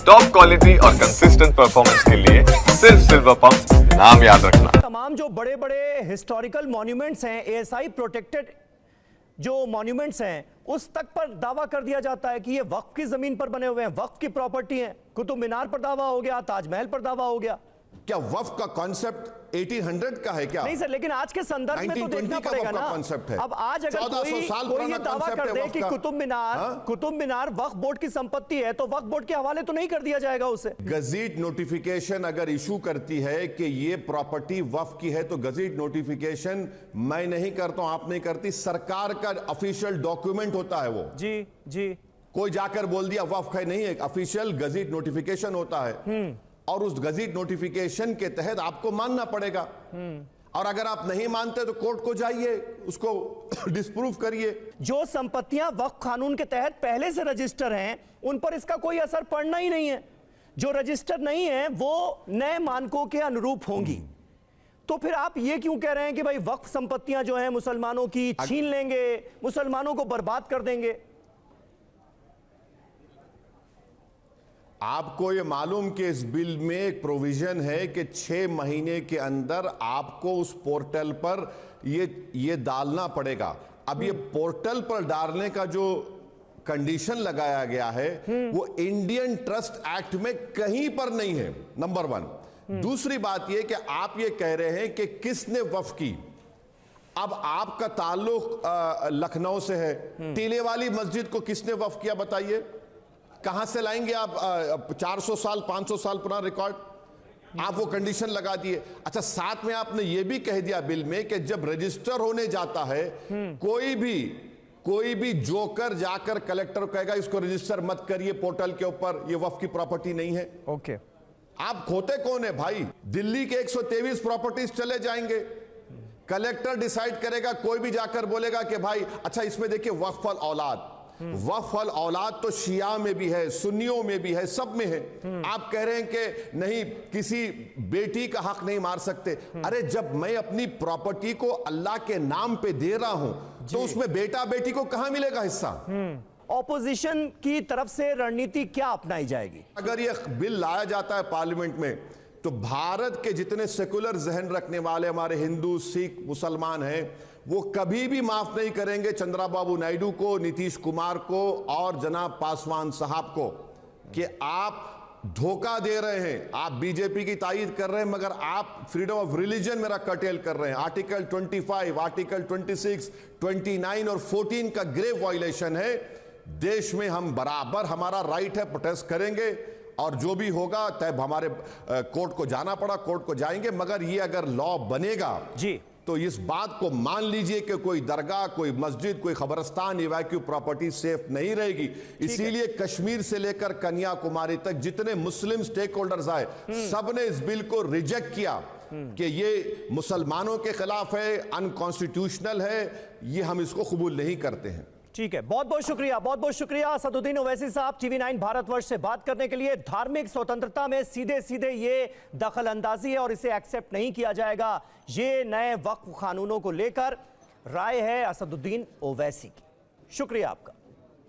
Top quality और consistent performance के लिए सिर्फ सिल्वर पंप नाम याद रखना। तमाम जो बड़े बड़े हिस्टोरिकल मॉन्यूमेंट्स हैं, एएसआई प्रोटेक्टेड जो मॉन्यूमेंट्स हैं, उस तक पर दावा कर दिया जाता है कि ये वक्फ की जमीन पर बने हुए हैं, वक्फ की प्रॉपर्टी है। कुतुब मीनार पर दावा हो गया, ताजमहल पर दावा हो गया। क्या वक्फ का कॉन्सेप्ट 1800 का है क्या? नहीं सर, लेकिन आज के संदर्भ में तो देखना पड़ेगा ना। कॉन्सेप्ट है। अब आज अगर कोई ये दावा कर दे कि कुतुब मीनार वक्फ बोर्ड की संपत्ति है, तो वक्फ बोर्ड के हवाले तो नहीं कर दिया जाएगा उसे। गजीट नोटिफिकेशन अगर इशू करती है कि ये प्रॉपर्टी वक्फ की है, तो गजीट नोटिफिकेशन मैं नहीं करता हूं, आप नहीं करती, सरकार का ऑफिशियल डॉक्यूमेंट होता है वो। जी जी, कोई जाकर बोल दिया वक्फ है, नहीं, एक ऑफिशियल गजीट नोटिफिकेशन होता है और उस गजीट नोटिफिकेशन के तहत आपको मानना पड़ेगा। और अगर आप नहीं मानते तो कोर्ट को जाइए, उसको डिस्प्रूव करिए। जो संपत्तियां वक्फ कानून के तहत पहले से रजिस्टर हैं, उन पर इसका कोई असर पड़ना ही नहीं है। जो रजिस्टर नहीं है वो नए मानकों के अनुरूप होंगी। तो फिर आप ये क्यों कह रहे हैं कि भाई वक्फ संपत्तियां जो हैं मुसलमानों की छीन लेंगे, मुसलमानों को बर्बाद कर देंगे? आपको ये मालूम कि इस बिल में एक प्रोविजन है कि 6 महीने के अंदर आपको उस पोर्टल पर ये डालना पड़ेगा। अब ये पोर्टल पर डालने का जो कंडीशन लगाया गया है वो इंडियन ट्रस्ट एक्ट में कहीं पर नहीं है, नंबर 1। दूसरी बात ये कि आप ये कह रहे हैं कि किसने वक्फ की। अब आपका ताल्लुक लखनऊ से है, टीले वाली मस्जिद को किसने वक्फ किया बताइए? कहां से लाएंगे आप 400 साल 500 साल पुराना रिकॉर्ड? आप वो कंडीशन लगा दिए। अच्छा, साथ में आपने ये भी कह दिया बिल में कि जब रजिस्टर होने जाता है, कोई भी जोकर जाकर कलेक्टर को कहेगा इसको रजिस्टर मत करिए पोर्टल के ऊपर, ये वक्फ की प्रॉपर्टी नहीं है। ओके, आप खोते कौन है भाई? दिल्ली के 123 प्रॉपर्टीज चले जाएंगे, कलेक्टर डिसाइड करेगा, कोई भी जाकर बोलेगा कि भाई अच्छा इसमें देखिए वक्फ अल औलाद, वक्फ अल औलाद तो शिया में भी है, सुन्नियों में भी है, सब में है। आप कह रहे हैं कि नहीं, किसी बेटी का हक नहीं मार सकते। अरे जब मैं अपनी प्रॉपर्टी को अल्लाह के नाम पे दे रहा हूं तो उसमें बेटा बेटी को कहां मिलेगा हिस्सा? ऑपोजिशन की तरफ से रणनीति क्या अपनाई जाएगी? अगर ये बिल लाया जाता है पार्लियामेंट में, तो भारत के जितने सेकुलर जहन रखने वाले हमारे हिंदू, सिख, मुसलमान हैं, वो कभी भी माफ नहीं करेंगे चंद्रबाबू नायडू को, नीतीश कुमार को और जनाब पासवान साहब को कि आप धोखा दे रहे हैं। आप बीजेपी की तायीद कर रहे हैं, मगर आप फ्रीडम ऑफ रिलीजन मेरा कर्टेल कर रहे हैं। आर्टिकल 25, आर्टिकल 26, 29 और 14 का ग्रेव वायलेशन है। देश में हम बराबर, हमारा राइट है, प्रोटेस्ट करेंगे और जो भी होगा तय हमारे कोर्ट को जाना पड़ा, कोर्ट को जाएंगे। मगर ये अगर लॉ बनेगा जी, तो इस बात को मान लीजिए कि कोई दरगाह, कोई मस्जिद, कोई खबरस्तान, इवैक्यू प्रॉपर्टी सेफ नहीं रहेगी। इसीलिए कश्मीर से लेकर कन्याकुमारी तक जितने मुस्लिम स्टेक होल्डर्स आए, सबने इस बिल को रिजेक्ट किया कि ये मुसलमानों के खिलाफ है, अनकॉन्स्टिट्यूशनल है, ये हम इसको कबूल नहीं करते हैं। ठीक है, बहुत बहुत शुक्रिया असदुद्दीन ओवैसी साहब, टीवी 9 भारतवर्ष से बात करने के लिए। धार्मिक स्वतंत्रता में सीधे सीधे ये दखल अंदाजी है और इसे एक्सेप्ट नहीं किया जाएगा। ये नए वक्फ कानूनों को लेकर राय है असदुद्दीन ओवैसी की। शुक्रिया आपका।